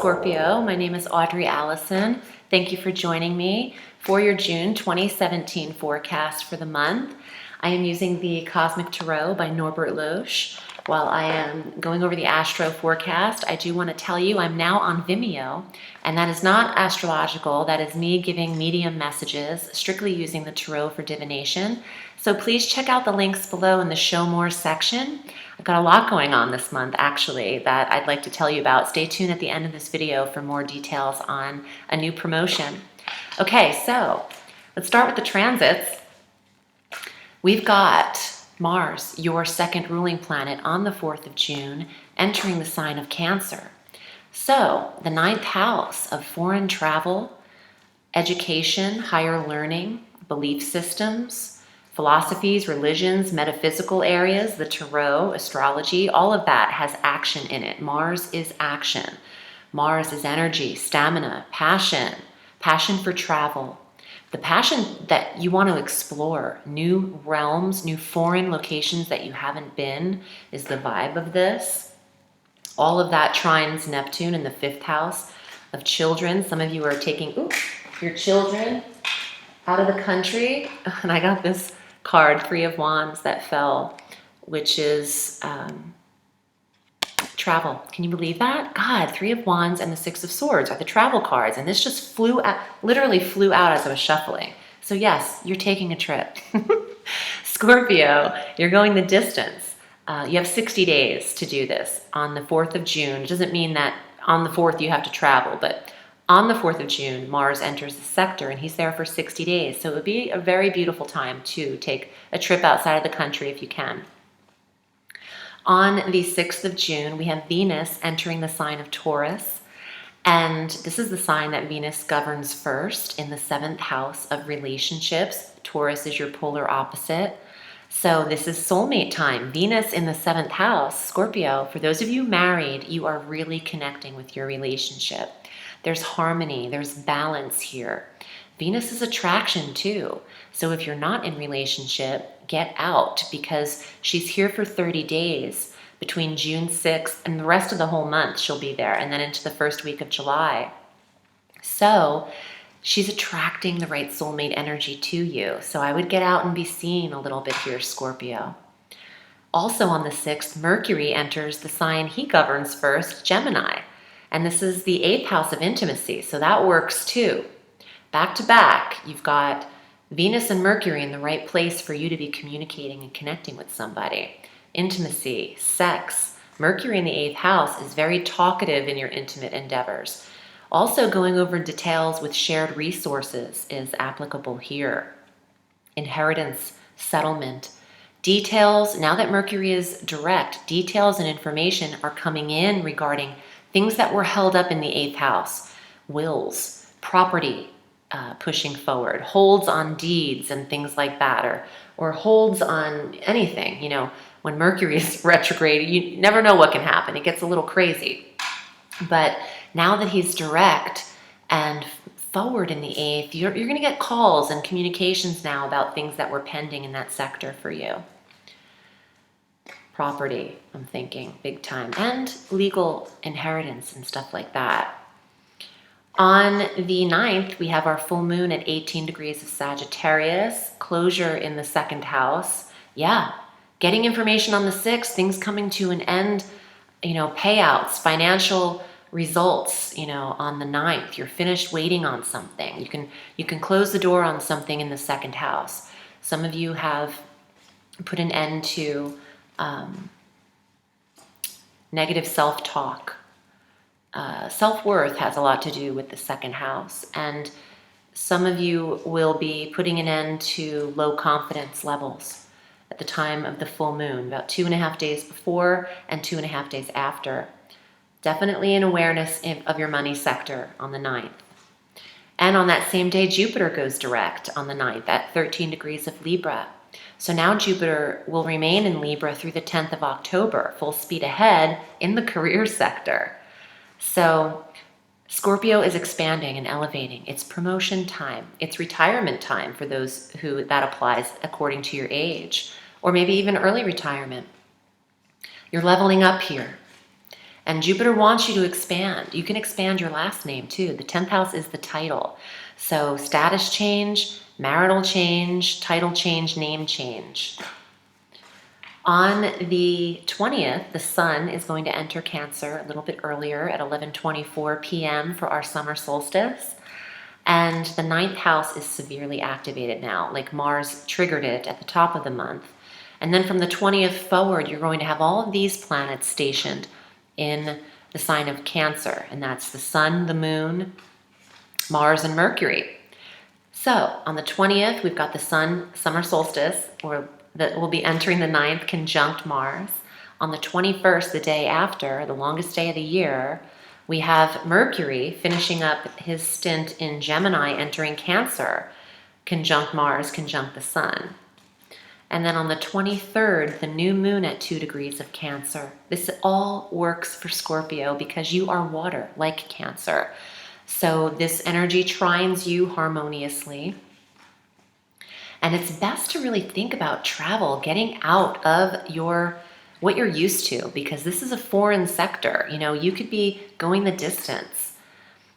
Scorpio. My name is Audrey Alison. Thank you for joining me for your June 2017 forecast for the month. I am using the Cosmic Tarot by Norbert Loesch. While I am going over the Astro forecast, I do want to tell you I'm now on Vimeo, and that is not astrological. That is me giving medium messages, strictly using the tarot for divination. So please check out the links below in the Show More section. I've got a lot going on this month, actually, that I'd like to tell you about. Stay tuned at the end of this video for more details on a new promotion. Okay, so let's start with the transits. We've got Mars, your second ruling planet, on the 4th of June, entering the sign of Cancer. So the 9th house of foreign travel, education, higher learning, belief systems, philosophies, religions, metaphysical areas, the tarot, astrology, all of that has action in it. Mars is action. Mars is energy, stamina, passion for travel. The passion that you want to explore, new realms, new foreign locations that you haven't been is the vibe of this. All of that trines Neptune in the 5th house of children. Some of you are taking your children out of the country. And I got this card, 3 of Wands, that fell, which is travel. Can you believe that? God, 3 of Wands and the 6 of Swords are the travel cards. And this just flew out, literally flew out as I was shuffling. So yes, you're taking a trip. Scorpio, you're going the distance. You have 60 days to do this on the 4th of June. It doesn't mean that on the 4th you have to travel, but on the 4th of June, Mars enters the sector and he's there for 60 days. So it would be a very beautiful time to take a trip outside of the country if you can. On the 6th of June, we have Venus entering the sign of Taurus. And this is the sign that Venus governs first in the 7th house of relationships. Taurus is your polar opposite. So this is soulmate time. Venus in the 7th house, Scorpio, for those of you married, you are really connecting with your relationship. There's harmony, there's balance here. Venus is attraction too. So if you're not in relationship, get out, because she's here for 30 days between June 6th and the rest of the whole month she'll be there, and then into the first week of July. So she's attracting the right soulmate energy to you. So I would get out and be seen a little bit here, Scorpio. Also on the 6th, Mercury enters the sign he governs first, Gemini. And this is the 8th house of intimacy, so that works too. Back to back, you've got Venus and Mercury in the right place for you to be communicating and connecting with somebody. Intimacy, sex. Mercury in the 8th house is very talkative in your intimate endeavors. Also, going over details with shared resources is applicable here. Inheritance, settlement. Details, now that Mercury is direct, details and information are coming in regarding things that were held up in the 8th house. Wills, property, pushing forward, holds on deeds and things like that, or holds on anything. You know, when Mercury is retrograde, you never know what can happen. It gets a little crazy. But now that he's direct and forward in the 8th, you're going to get calls and communications now about things that were pending in that sector for you. Property, I'm thinking, big time, and legal inheritance and stuff like that. On the 9th, we have our full moon at 18 degrees of Sagittarius, closure in the 2nd house. Yeah, getting information on the 6th, things coming to an end, you know, payouts, financial results, you know, on the 9th. You're finished waiting on something. You can close the door on something in the 2nd house. Some of you have put an end to negative self-talk. Self-worth has a lot to do with the 2nd house, and some of you will be putting an end to low confidence levels at the time of the full moon, about 2.5 days before and 2.5 days after. Definitely an awareness of your money sector on the 9th. And on that same day, Jupiter goes direct on the 9th at 13 degrees of Libra. So now Jupiter will remain in Libra through the 10th of October, full speed ahead in the career sector. So Scorpio is expanding and elevating. It's promotion time. It's retirement time for those who that applies according to your age, or maybe even early retirement. You're leveling up here. And Jupiter wants you to expand. You can expand your last name too. The 10th house is the title. So status change, marital change, title change, name change. On the 20th, the sun is going to enter Cancer a little bit earlier at 11:24 p.m. for our summer solstice. And the 9th house is severely activated now, like Mars triggered it at the top of the month. And then from the 20th forward, you're going to have all of these planets stationed in the sign of Cancer. And that's the sun, the moon, Mars, and Mercury. So on the 20th, we've got the sun, summer solstice, that will be entering the 9th conjunct Mars. On the 21st, the day after, the longest day of the year, we have Mercury finishing up his stint in Gemini, entering Cancer, conjunct Mars, conjunct the sun. And then on the 23rd, the new moon at 2 degrees of Cancer. This all works for Scorpio because you are water, like Cancer. So this energy trines you harmoniously. And it's best to really think about travel, getting out of what you're used to, because this is a foreign sector. You know, you could be going the distance.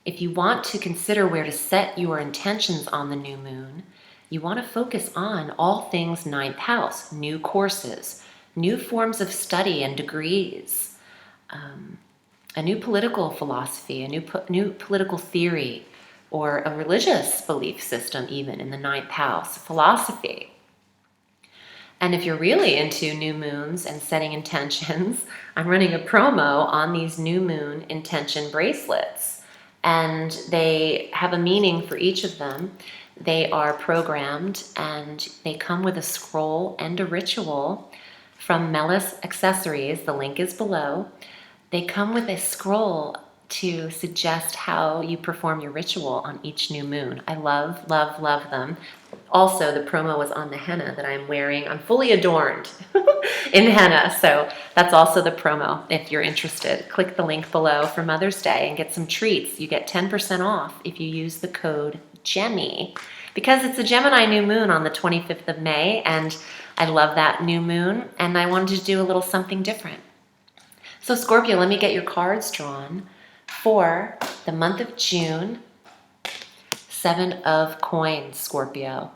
If you want to consider where to set your intentions on the new moon, you want to focus on all things 9th house, new courses, new forms of study and degrees, a new political philosophy, a new political theory, or a religious belief system even in the 9th house, philosophy. And if you're really into new moons and setting intentions, I'm running a promo on these new moon intention bracelets. And they have a meaning for each of them. They are programmed and they come with a scroll and a ritual from Melis Accessories. The link is below. They come with a scroll to suggest how you perform your ritual on each new moon. I love, love, love them. Also, the promo was on the henna that I'm wearing. I'm fully adorned in henna, so that's also the promo if you're interested. Click the link below for Mother's Day and get some treats. You get 10% off if you use the code GEMMY, because it's a Gemini new moon on the 25th of May, and I love that new moon, and I wanted to do a little something different. So Scorpio, let me get your cards drawn for the month of June. 7 of Coins, Scorpio.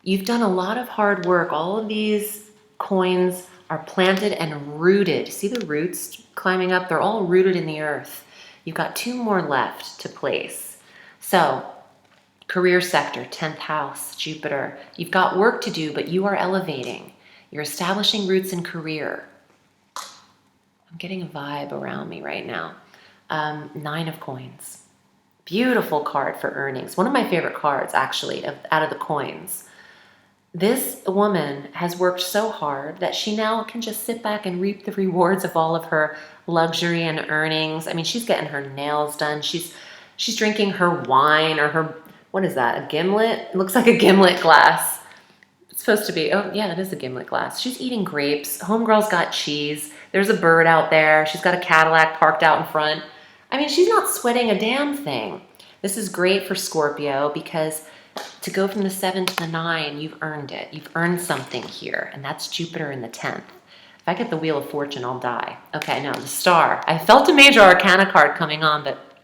You've done a lot of hard work. All of these coins are planted and rooted. See the roots climbing up? They're all rooted in the earth. You've got 2 more left to place. So, career sector, 10th house, Jupiter. You've got work to do, but you are elevating. You're establishing roots in career. I'm getting a vibe around me right now. 9 of Coins. Beautiful card for earnings. One of my favorite cards, actually, out of the coins. This woman has worked so hard that she now can just sit back and reap the rewards of all of her luxury and earnings. I mean, she's getting her nails done. She's drinking her wine, or her, what is that, a gimlet? It looks like a gimlet glass. It's supposed to be, oh yeah, it is a gimlet glass. She's eating grapes. Homegirl's got cheese. There's a bird out there. She's got a Cadillac parked out in front. I mean, she's not sweating a damn thing. This is great for Scorpio because to go from the 7 to the 9, you've earned it. You've earned something here, and that's Jupiter in the 10th. If I get the Wheel of Fortune, I'll die. Okay, now the Star. I felt a Major Arcana card coming on, but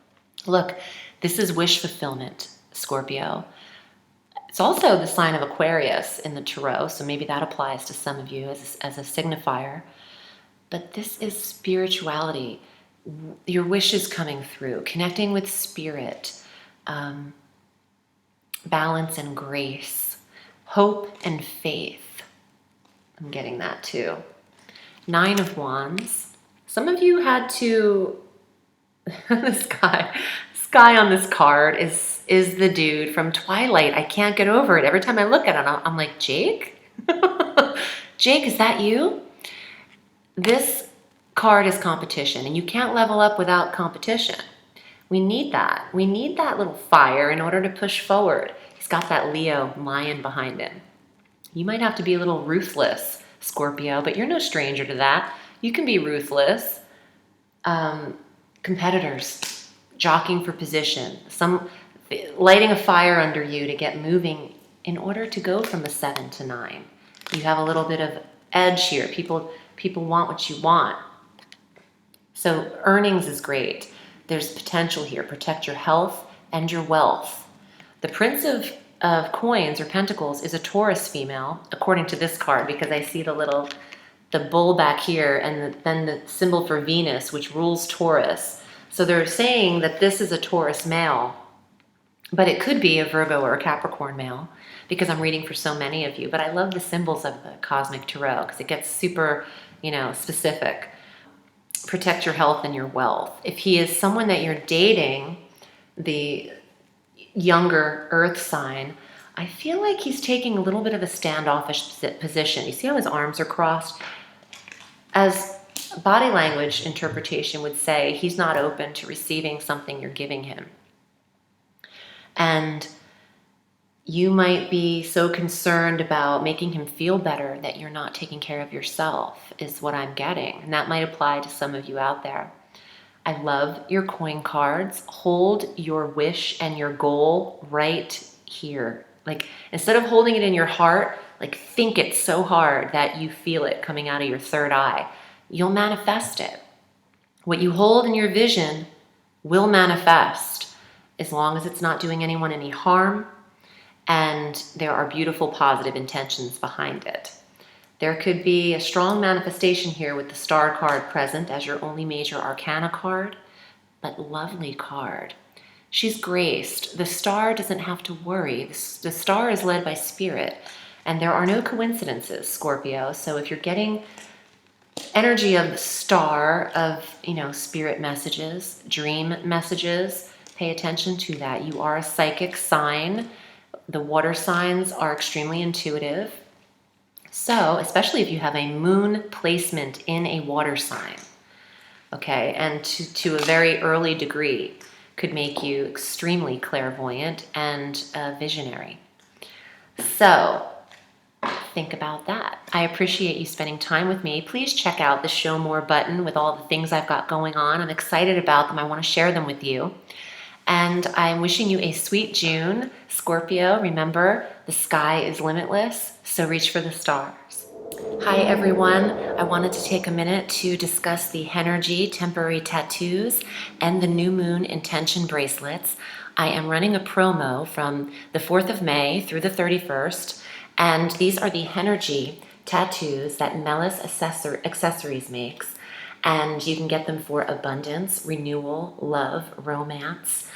look, this is wish fulfillment, Scorpio. It's also the sign of Aquarius in the Tarot, so maybe that applies to some of you as a signifier. But this is spirituality. Your wish is coming through, connecting with spirit, balance and grace, hope and faith. I'm getting that too. 9 of Wands. Some of you had to, this guy on this card is the dude from Twilight. I can't get over it. Every time I look at it, I'm like, Jake? Jake, is that you? This card is competition, and you can't level up without competition. We need that. We need that little fire in order to push forward. He's got that Leo lion behind him. You might have to be a little ruthless, Scorpio, but you're no stranger to that. You can be ruthless. Competitors, jockeying for position, lighting a fire under you to get moving in order to go from the 7 to 9. You have a little bit of edge here. People want what you want. So earnings is great. There's potential here. Protect your health and your wealth. The Prince of Coins or Pentacles is a Taurus female, according to this card, because I see the bull back here and then the symbol for Venus, which rules Taurus. So they're saying that this is a Taurus male, but it could be a Virgo or a Capricorn male, because I'm reading for so many of you. But I love the symbols of the Cosmic Tarot because it gets super, specific. Protect your health and your wealth. If he is someone that you're dating, the younger earth sign, I feel like he's taking a little bit of a standoffish position. You see how his arms are crossed? As body language interpretation would say, he's not open to receiving something you're giving him. And you might be so concerned about making him feel better that you're not taking care of yourself, is what I'm getting. And that might apply to some of you out there. I love your coin cards. Hold your wish and your goal right here. Like, instead of holding it in your heart, like, think it so hard that you feel it coming out of your third eye. You'll manifest it. What you hold in your vision will manifest, as long as it's not doing anyone any harm and there are beautiful positive intentions behind it. There could be a strong manifestation here with the Star card present as your only major arcana card, but lovely card. She's graced. The Star doesn't have to worry. The Star is led by spirit, and there are no coincidences, Scorpio. So if you're getting energy of the Star, of, spirit messages, dream messages, pay attention to that. You are a psychic sign. The water signs are extremely intuitive. So, especially if you have a moon placement in a water sign, okay, and to a very early degree, could make you extremely clairvoyant and visionary. So, think about that. I appreciate you spending time with me. Please check out the Show More button with all the things I've got going on. I'm excited about them. I want to share them with you. And I'm wishing you a sweet June. Scorpio, remember, the sky is limitless, so reach for the stars. Hi everyone. I wanted to take a minute to discuss the HENERGIE temporary tattoos and the new moon intention bracelets. I am running a promo from the 4th of May through the 31st, and these are the HENERGIE tattoos that Melis Accessories makes, and you can get them for abundance, renewal, love, romance,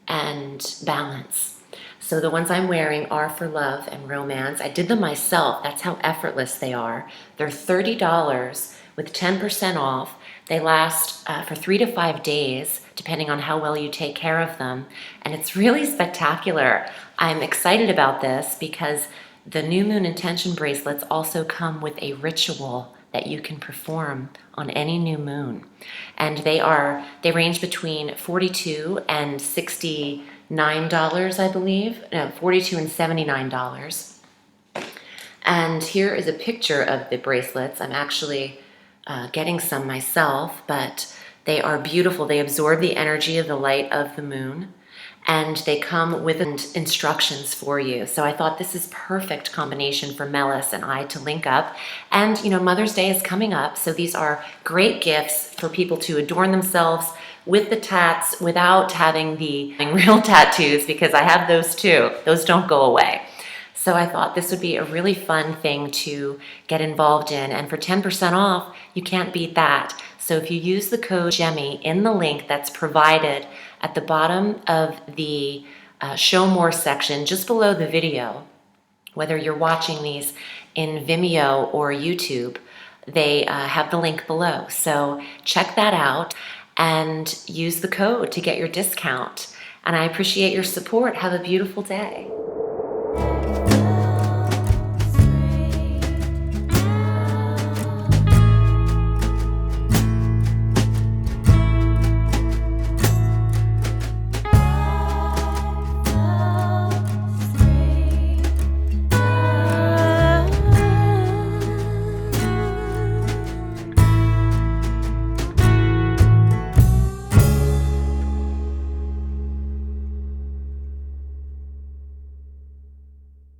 and balance. So the ones I'm wearing are for love and romance. I did them myself. That's how effortless they are. They're $30 with 10% off. They last for 3 to 5 days, depending on how well you take care of them. And it's really spectacular. I'm excited about this because the new moon intention bracelets also come with a ritual that you can perform on any new moon. And they range between $42 and $69, I believe. No, $42 and $79. And here is a picture of the bracelets. I'm actually getting some myself, but they are beautiful. They absorb the energy of the light of the moon, and they come with instructions for you. So I thought this is perfect combination for Melis and I to link up. And Mother's Day is coming up, so these are great gifts for people to adorn themselves with the tats without having the real tattoos, because I have those too. Those don't go away. So I thought this would be a really fun thing to get involved in. And for 10% off, you can't beat that. So if you use the code GEMMY in the link that's provided at the bottom of the Show More section, just below the video, whether you're watching these in Vimeo or YouTube, they have the link below. So check that out and use the code to get your discount. And I appreciate your support. Have a beautiful day.